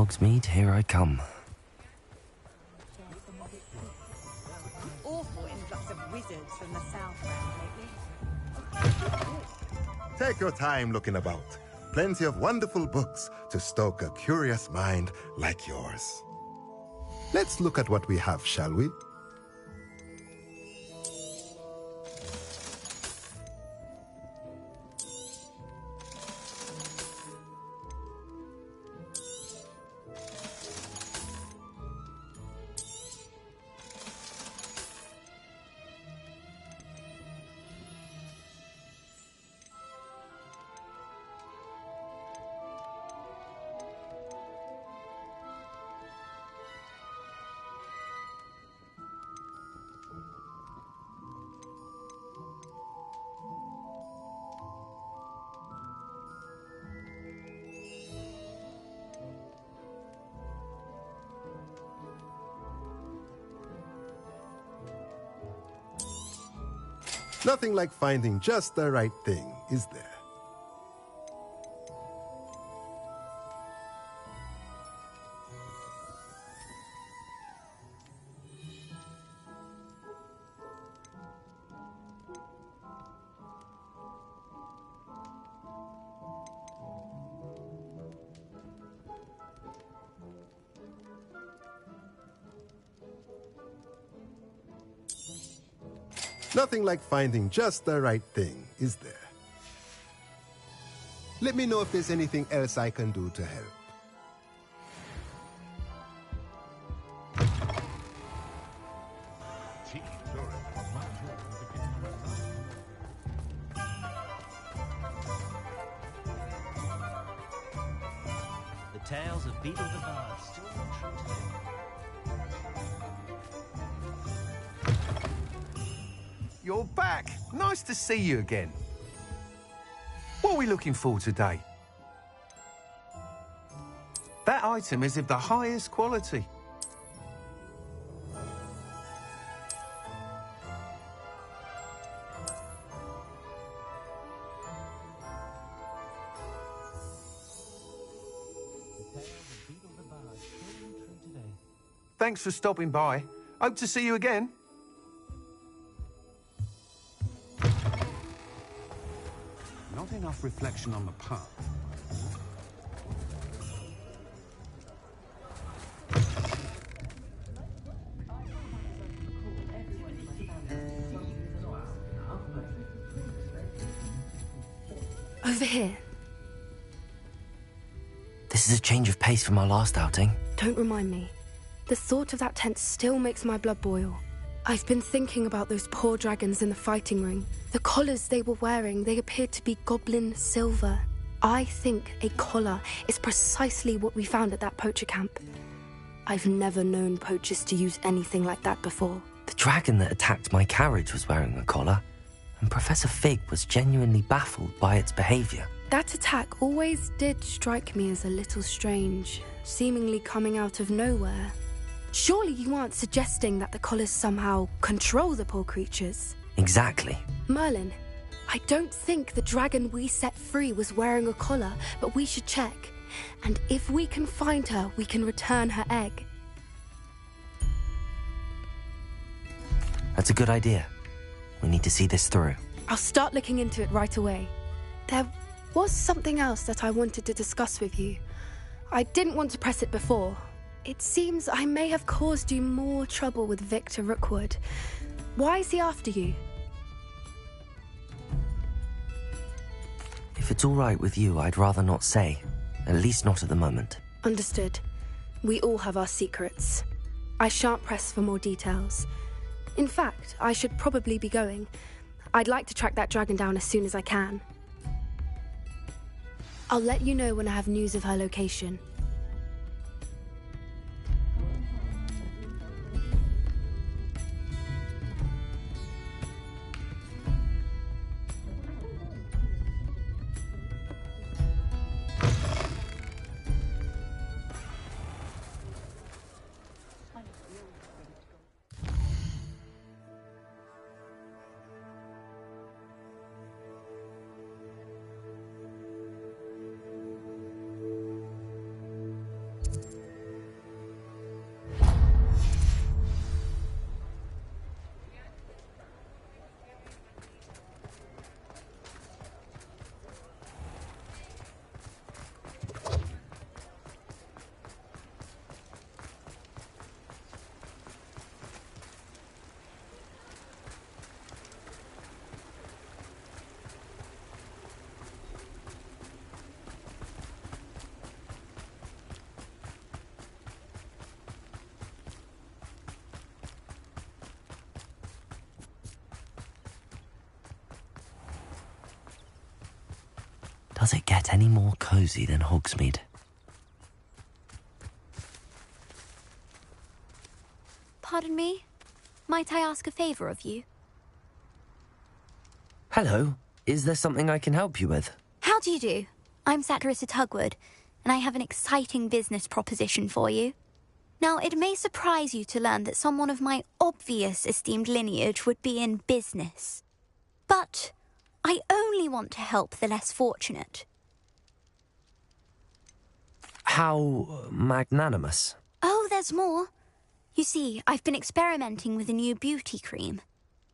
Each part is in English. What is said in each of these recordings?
Hogsmeade, here I come. Awful influx of wizards from the south round lately. Take your time looking about. Plenty of wonderful books to stoke a curious mind like yours. Let's look at what we have, shall we? Nothing like finding just the right thing, is there? Nothing like finding just the right thing, is there? Let me know if there's anything else I can do to help. The tales of Beetle the Bard still ring true today. You're back. Nice to see you again. What are we looking for today? That item is of the highest quality. Thanks for stopping by. Hope to see you again. Not enough reflection on the path. Over here. This is a change of pace from our last outing. Don't remind me. The thought of that tent still makes my blood boil. I've been thinking about those poor dragons in the fighting ring. The collars they were wearing, they appeared to be goblin silver. I think a collar is precisely what we found at that poacher camp. I've never known poachers to use anything like that before. The dragon that attacked my carriage was wearing a collar, and Professor Fig was genuinely baffled by its behavior. That attack always did strike me as a little strange, seemingly coming out of nowhere. Surely you aren't suggesting that the collars somehow control the poor creatures? Exactly. Merlin, I don't think the dragon we set free was wearing a collar, but we should check. And if we can find her, we can return her egg. That's a good idea. We need to see this through. I'll start looking into it right away. There was something else that I wanted to discuss with you. I didn't want to press it before. It seems I may have caused you more trouble with Victor Rookwood. Why is he after you? If it's all right with you, I'd rather not say. At least not at the moment. Understood. We all have our secrets. I shan't press for more details. In fact, I should probably be going. I'd like to track that dragon down as soon as I can. I'll let you know when I have news of her location. Does it get any more cozy than Hogsmeade? Pardon me? Might I ask a favour of you? Hello. Is there something I can help you with? How do you do? I'm Saturissa Tugwood, and I have an exciting business proposition for you. Now, it may surprise you to learn that someone of my obvious esteemed lineage would be in business. But I only want to help the less fortunate. How magnanimous. Oh, there's more. You see, I've been experimenting with a new beauty cream.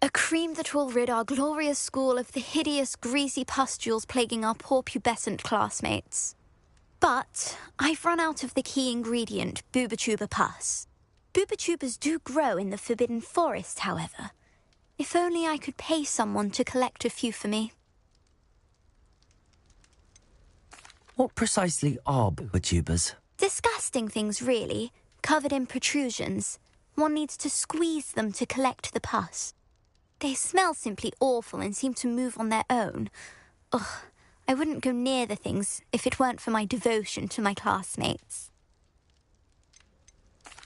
A cream that will rid our glorious school of the hideous, greasy pustules plaguing our poor pubescent classmates. But I've run out of the key ingredient, Booba-Tuba pus. Booba-Tubas do grow in the Forbidden Forest, however. If only I could pay someone to collect a few for me. What precisely are Booba-Tubas? Disgusting things, really, covered in protrusions. One needs to squeeze them to collect the pus. They smell simply awful and seem to move on their own. Ugh, I wouldn't go near the things if it weren't for my devotion to my classmates.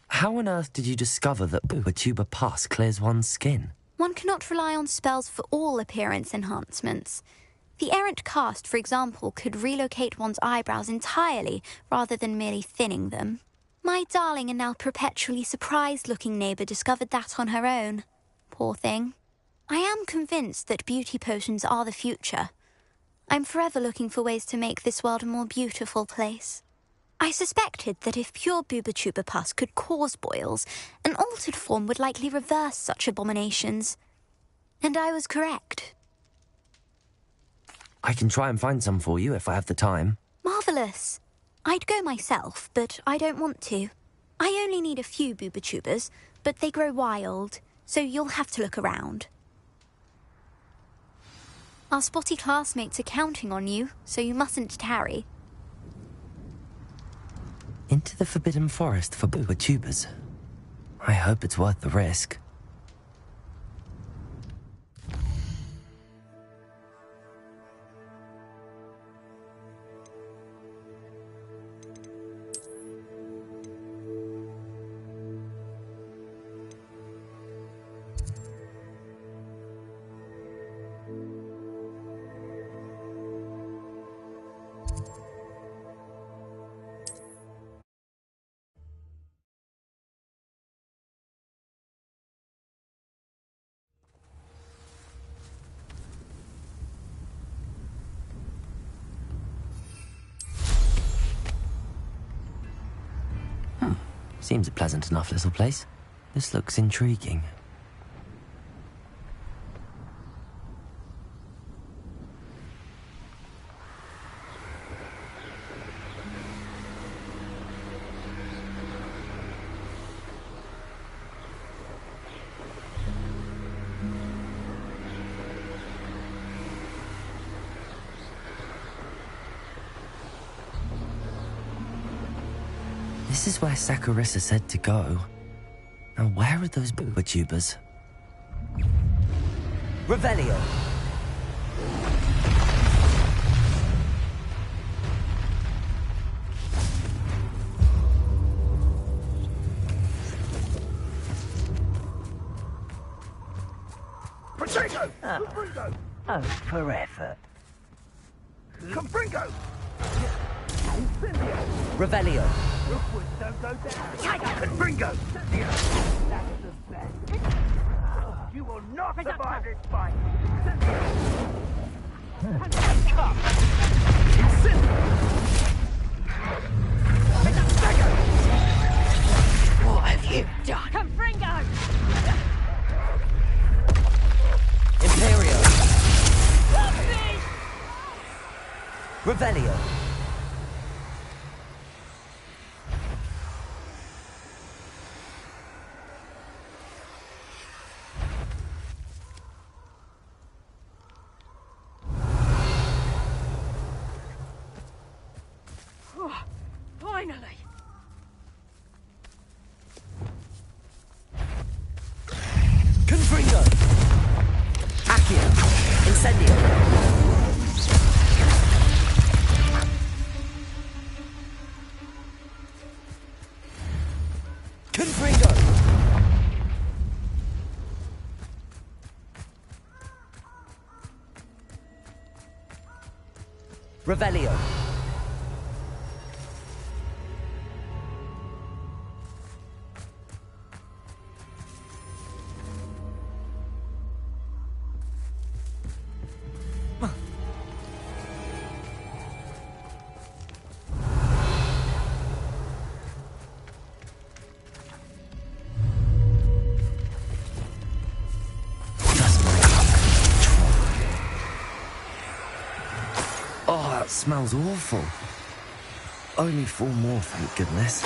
How on earth did you discover that Booba-Tuba pus clears one's skin? One cannot rely on spells for all appearance enhancements. The errant cast, for example, could relocate one's eyebrows entirely rather than merely thinning them. My darling and now perpetually surprised-looking neighbour discovered that on her own. Poor thing. I am convinced that beauty potions are the future. I'm forever looking for ways to make this world a more beautiful place. I suspected that if pure Booba-Tuba pus could cause boils, an altered form would likely reverse such abominations. And I was correct. I can try and find some for you if I have the time. Marvellous. I'd go myself, but I don't want to. I only need a few Booba-Tubas, but they grow wild, so you'll have to look around. Our spotty classmates are counting on you, so you mustn't tarry. Into the Forbidden Forest for Booba-Tubas. I hope it's worth the risk. Seems a pleasant enough little place. This looks intriguing. This is where Saccharissa said to go. Now where are those Booba-Tubas? Revelio! Potato! Confringo! Oh, forever. Confringo! Revelio! Don't go down! Confringo! That's the best. You will not survive this fight! Come! What have you done? Confringo! Imperio! Revelio! Finally! Confringo! Accio! Incendio! Revelio. Oh, that smells awful. Only 4 more, thank goodness.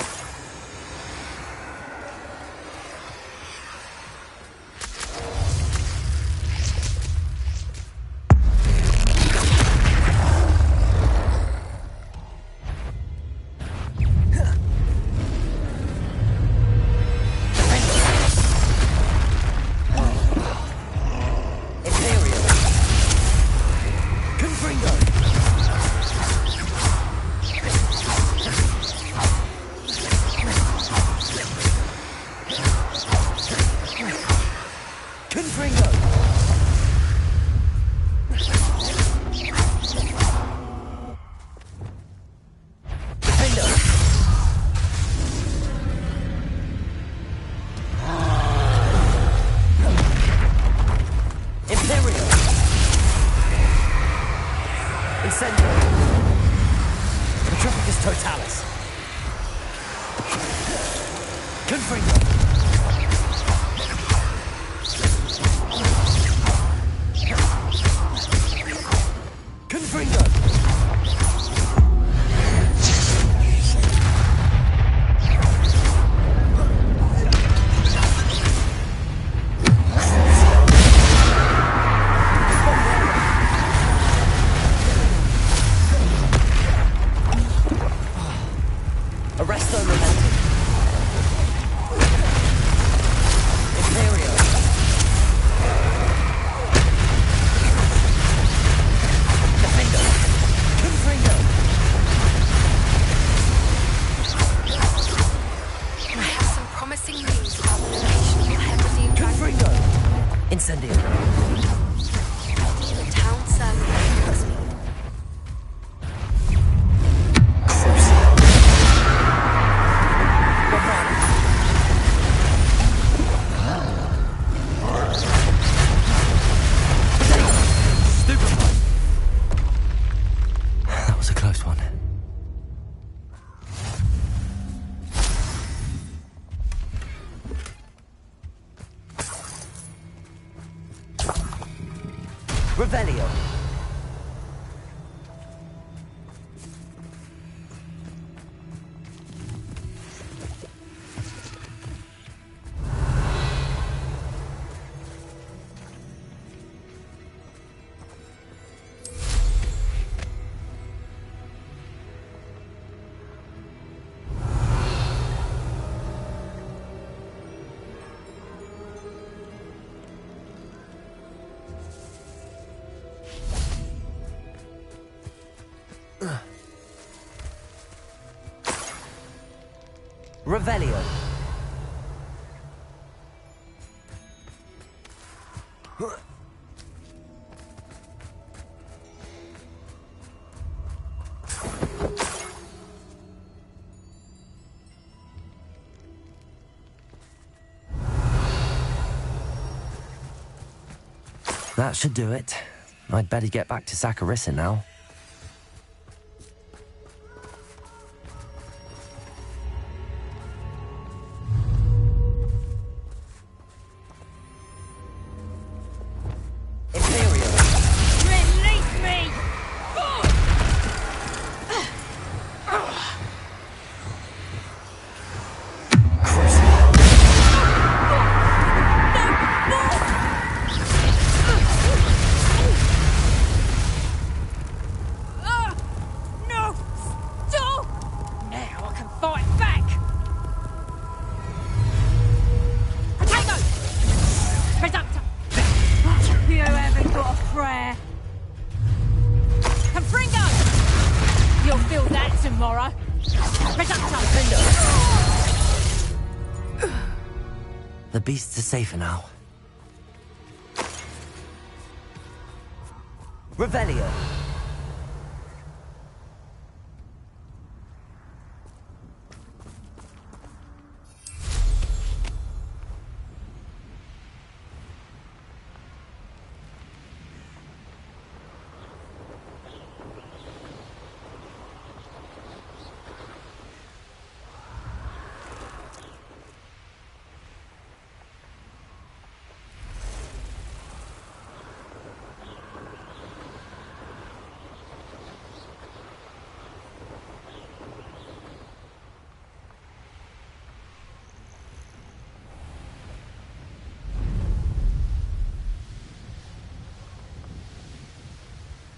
Revelio. Revelio. That should do it. I'd better get back to Saccharissa now. The beasts are safer now. Revelio.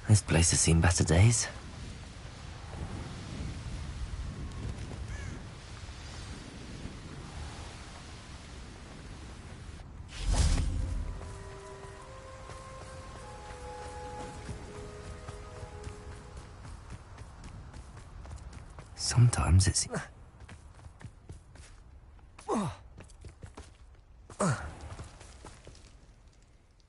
This place has seen better days. Sometimes it's...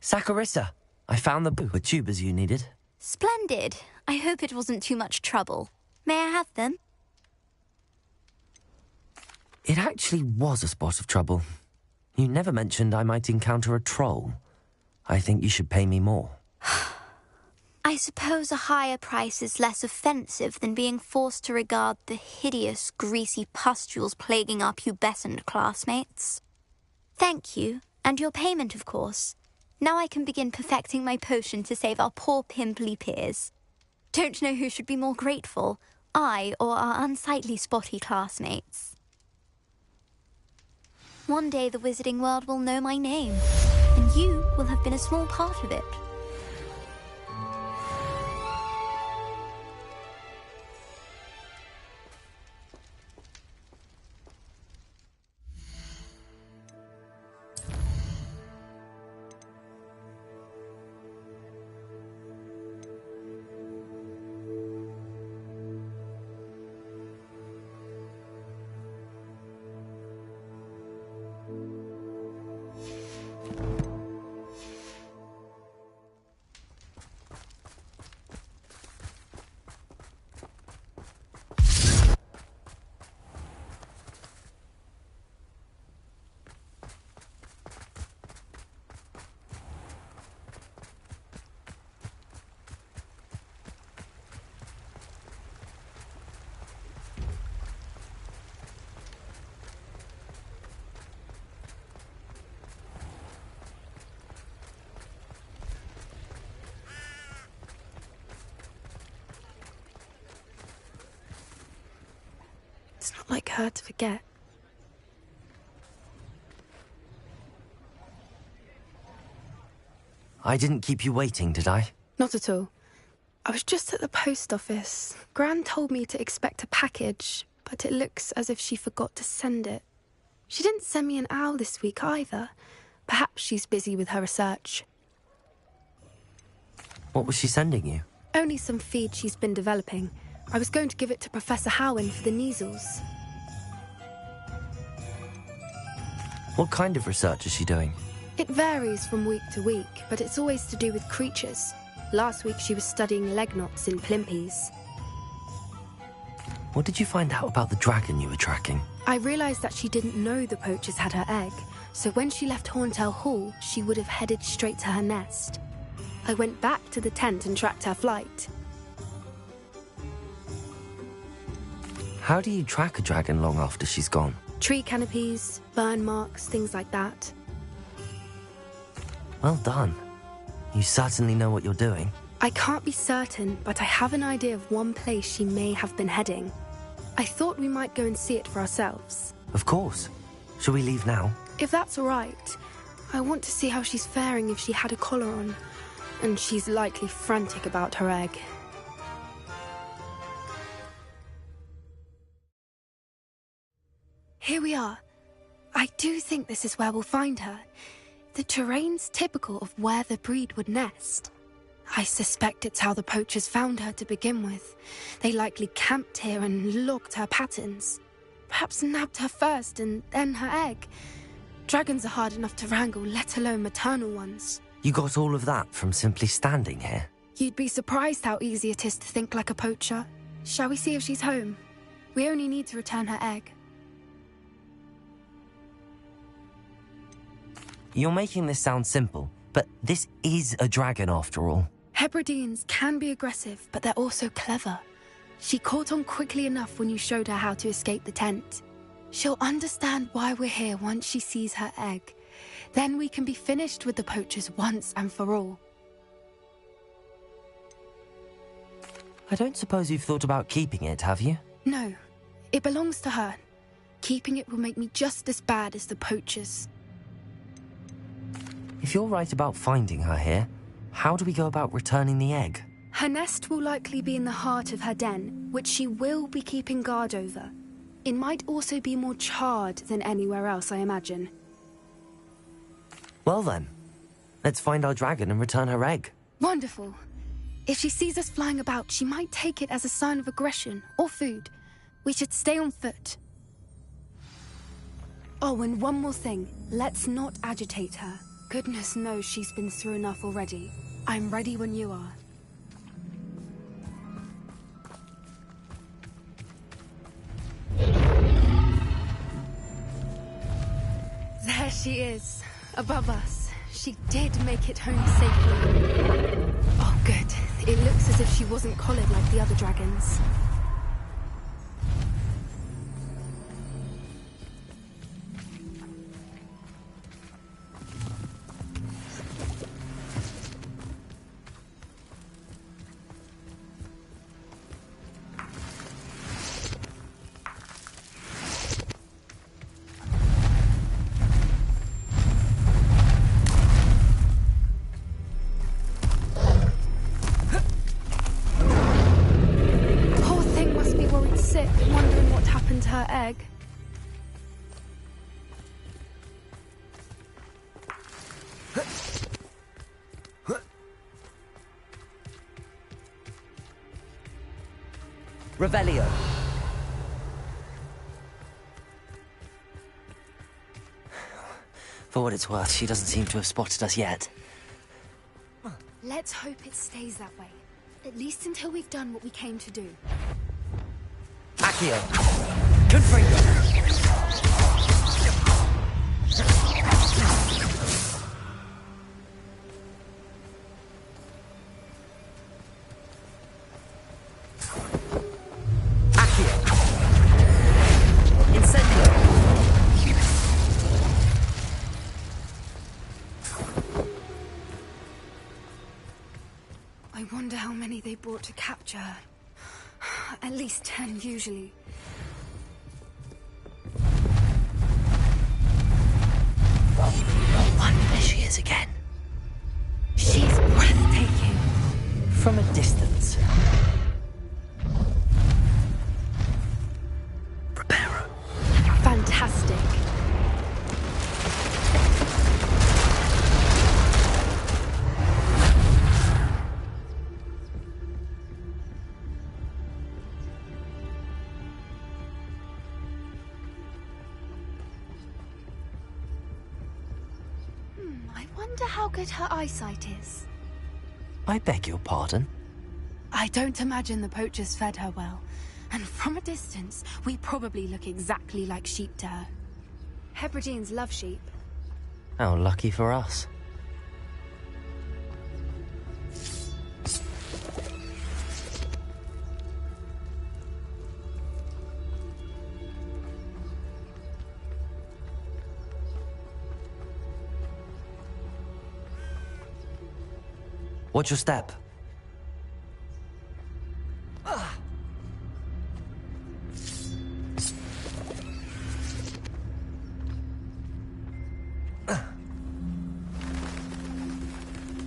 Saccharissa, I found the tubers you needed. Splendid. I hope it wasn't too much trouble. May I have them? It actually was a spot of trouble. You never mentioned I might encounter a troll. I think you should pay me more. I suppose a higher price is less offensive than being forced to regard the hideous, greasy pustules plaguing our pubescent classmates. Thank you, and your payment, of course. Now I can begin perfecting my potion to save our poor pimply peers. Don't know who should be more grateful, I or our unsightly spotty classmates. One day the wizarding world will know my name, and you will have been a small part of it. It's not like her to forget. I didn't keep you waiting, did I? Not at all. I was just at the post office. Gran told me to expect a package, but it looks as if she forgot to send it. She didn't send me an owl this week either. Perhaps she's busy with her research. What was she sending you? Only some feed she's been developing. I was going to give it to Professor Howin for the measles. What kind of research is she doing? It varies from week to week, but it's always to do with creatures. Last week she was studying leg knots in plimpies. What did you find out about the dragon you were tracking? I realised that she didn't know the poachers had her egg, so when she left Horntail Hall, she would have headed straight to her nest. I went back to the tent and tracked her flight. How do you track a dragon long after she's gone? Tree canopies, burn marks, things like that. Well done. You certainly know what you're doing. I can't be certain, but I have an idea of one place she may have been heading. I thought we might go and see it for ourselves. Of course. Shall we leave now? If that's all right. I want to see how she's faring if she had a collar on. And she's likely frantic about her egg. Here we are. I do think this is where we'll find her. The terrain's typical of where the breed would nest. I suspect it's how the poachers found her to begin with. They likely camped here and logged her patterns. Perhaps nabbed her first and then her egg. Dragons are hard enough to wrangle, let alone maternal ones. You got all of that from simply standing here? You'd be surprised how easy it is to think like a poacher. Shall we see if she's home? We only need to return her egg. You're making this sound simple, but this is a dragon after all. Hebrideans can be aggressive, but they're also clever. She caught on quickly enough when you showed her how to escape the tent. She'll understand why we're here once she sees her egg. Then we can be finished with the poachers once and for all. I don't suppose you've thought about keeping it, have you? No, it belongs to her. Keeping it will make me just as bad as the poachers. If you're right about finding her here, how do we go about returning the egg? Her nest will likely be in the heart of her den, which she will be keeping guard over. It might also be more charred than anywhere else, I imagine. Well then, let's find our dragon and return her egg. Wonderful. If she sees us flying about, she might take it as a sign of aggression or food. We should stay on foot. Oh, and one more thing. Let's not agitate her. Goodness knows she's been through enough already. I'm ready when you are. There she is, above us. She did make it home safely. Oh, good. It looks as if she wasn't collared like the other dragons. Wondering what happened to her egg. Revelio. For what it's worth, she doesn't seem to have spotted us yet. Let's hope it stays that way. At least until we've done what we came to do. Accio! Confringo! Accio! Incendio! I wonder how many they brought to capture her. At least 10, usually. There she is again. She's breathtaking. From a distance. Reparo. Fantastic. I wonder how good her eyesight is. I beg your pardon? I don't imagine the poachers fed her well. And from a distance, we probably look exactly like sheep to her. Hebrideans love sheep. How lucky for us. Watch your step.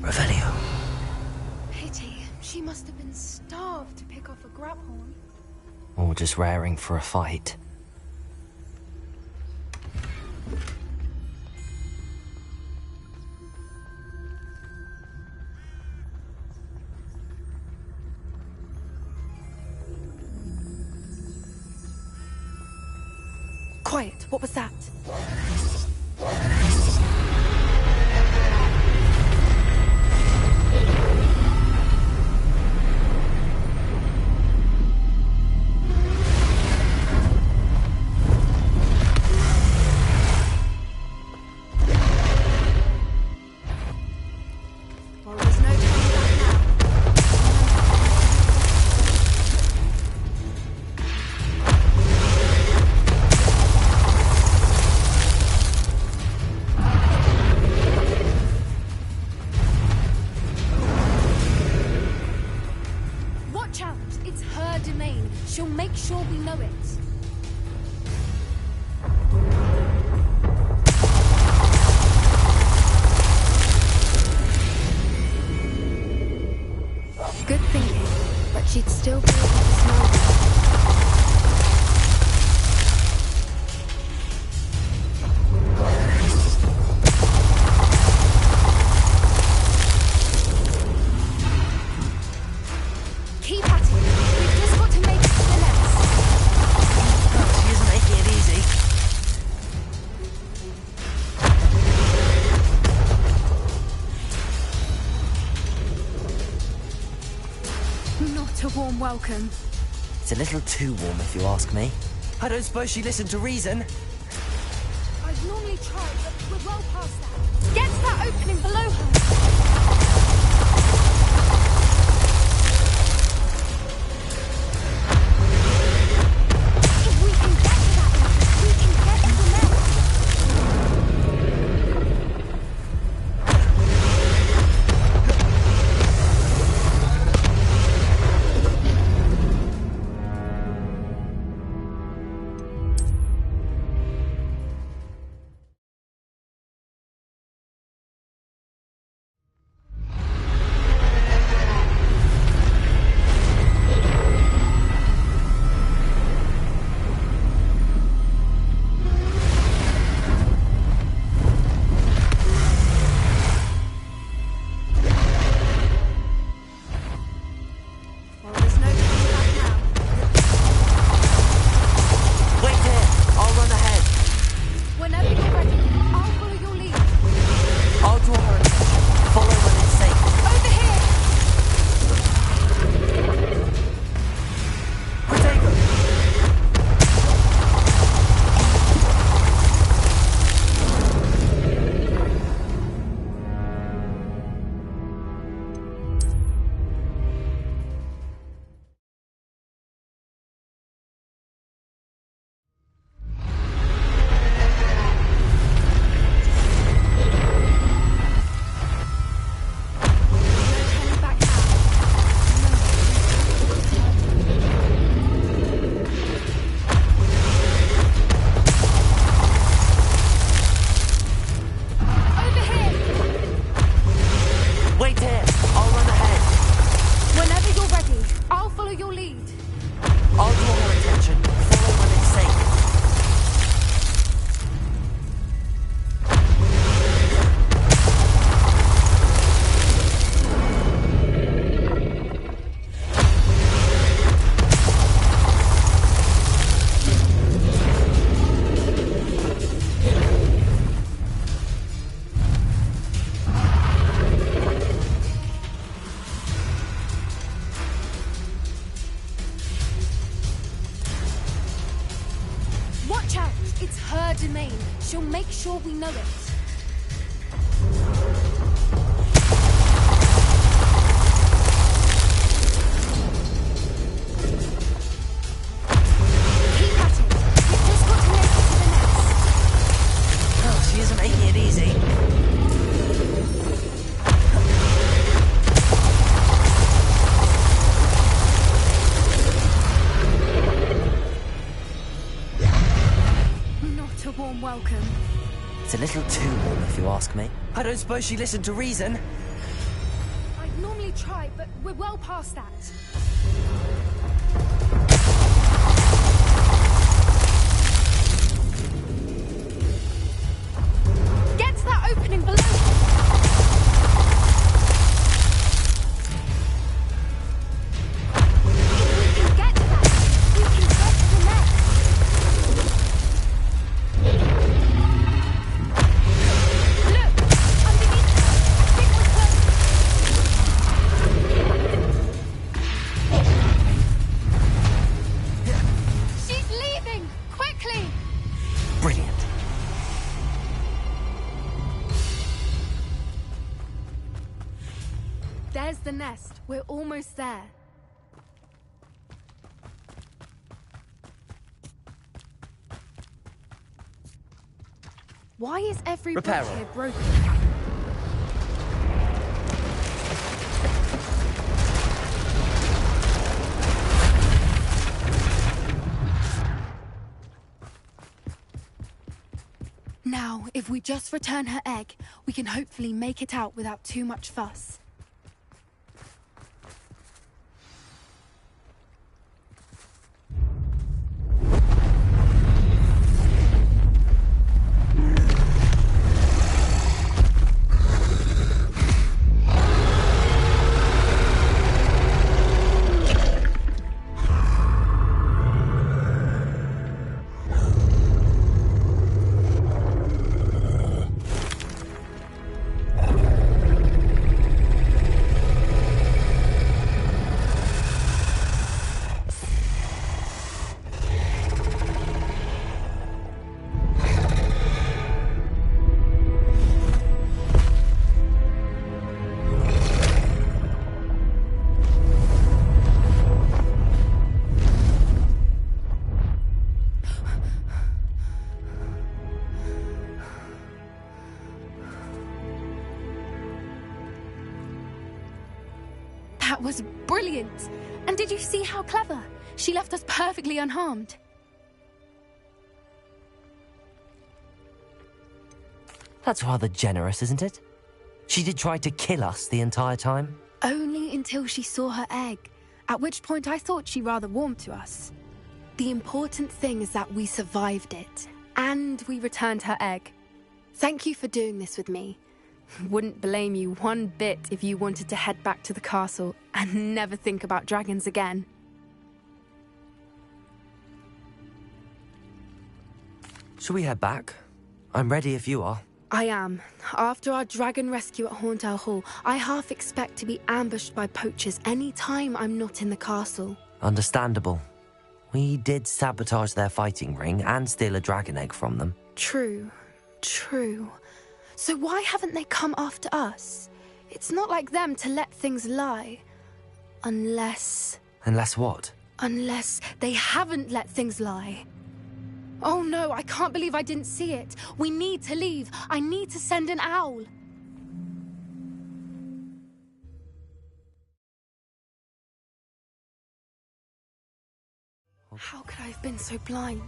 Revelio. Pity. She must have been starved to pick off a grabhorn. Or just raring for a fight. Quiet. What was that? Well, there's no turning back now. warm welcome. It's a little too warm, if you ask me. I don't suppose she listened to reason. I'd normally try, but we're well past that. Get to that opening below her. If we can get to that level, we can get to the next. She'll make sure we know it. Keep at it. We've just got to make it to the nest. Oh, she isn't making it easy. Not a warm welcome. It's a little too warm, if you ask me. I don't suppose she listened to reason. I'd normally try, but we're well past that. Get to that opening below. If we can get to that, we can get to the next. Look! Underneath her! I think we're close. She's leaving! Quickly! Brilliant. There's the nest. We're almost there. Why is every brick Reparo. here broken? Now, if we just return her egg, we can hopefully make it out without too much fuss. That was brilliant. And did you see how clever? She left us perfectly unharmed. That's rather generous, isn't it? She did try to kill us the entire time. Only until she saw her egg, at which point I thought she rather warmed to us. The important thing is that we survived it, and we returned her egg. Thank you for doing this with me. Wouldn't blame you one bit if you wanted to head back to the castle and never think about dragons again. Shall we head back? I'm ready if you are. I am. After our dragon rescue at Horndale Hall, I half expect to be ambushed by poachers any time I'm not in the castle. Understandable. We did sabotage their fighting ring and steal a dragon egg from them. True. So why haven't they come after us? It's not like them to let things lie. Unless what? Unless they haven't let things lie. Oh no, I can't believe I didn't see it. We need to leave. I need to send an owl. How could I have been so blind?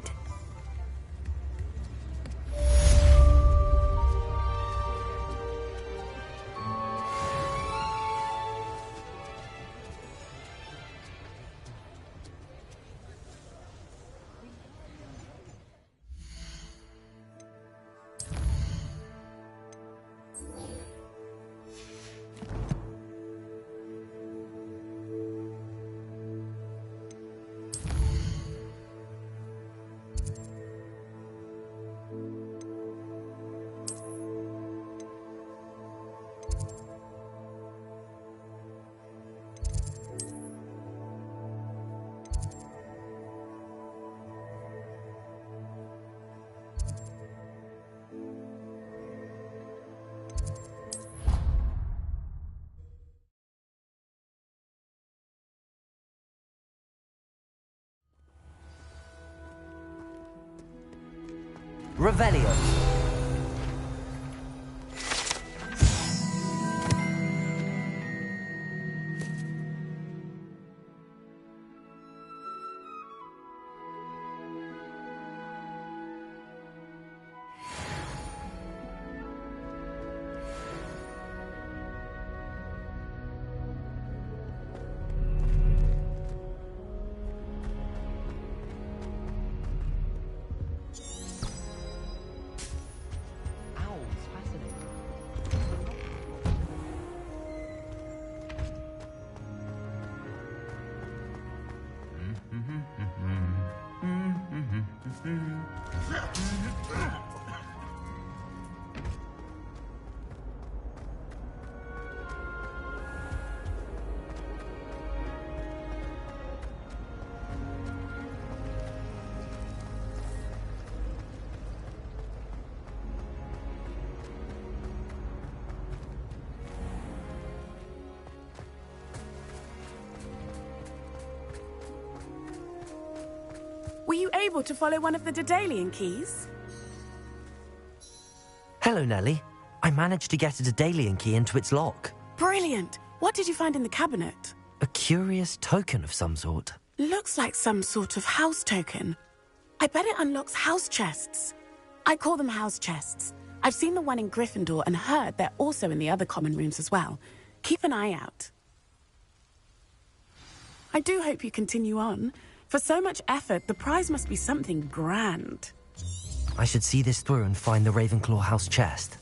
Revelio. Were you able to follow one of the Daedalian keys? Hello, Nellie. I managed to get a Daedalian key into its lock. Brilliant! What did you find in the cabinet? A curious token of some sort. Looks like some sort of house token. I bet it unlocks house chests. I call them house chests. I've seen the one in Gryffindor and heard they're also in the other common rooms as well. Keep an eye out. I do hope you continue on. For so much effort, the prize must be something grand. I should see this through and find the Ravenclaw house chest.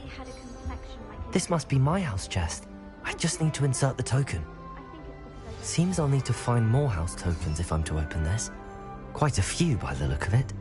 had a complexion like This must be my house chest. I just need to insert the token. Seems I'll need to find more house tokens if I'm to open this. Quite a few by the look of it.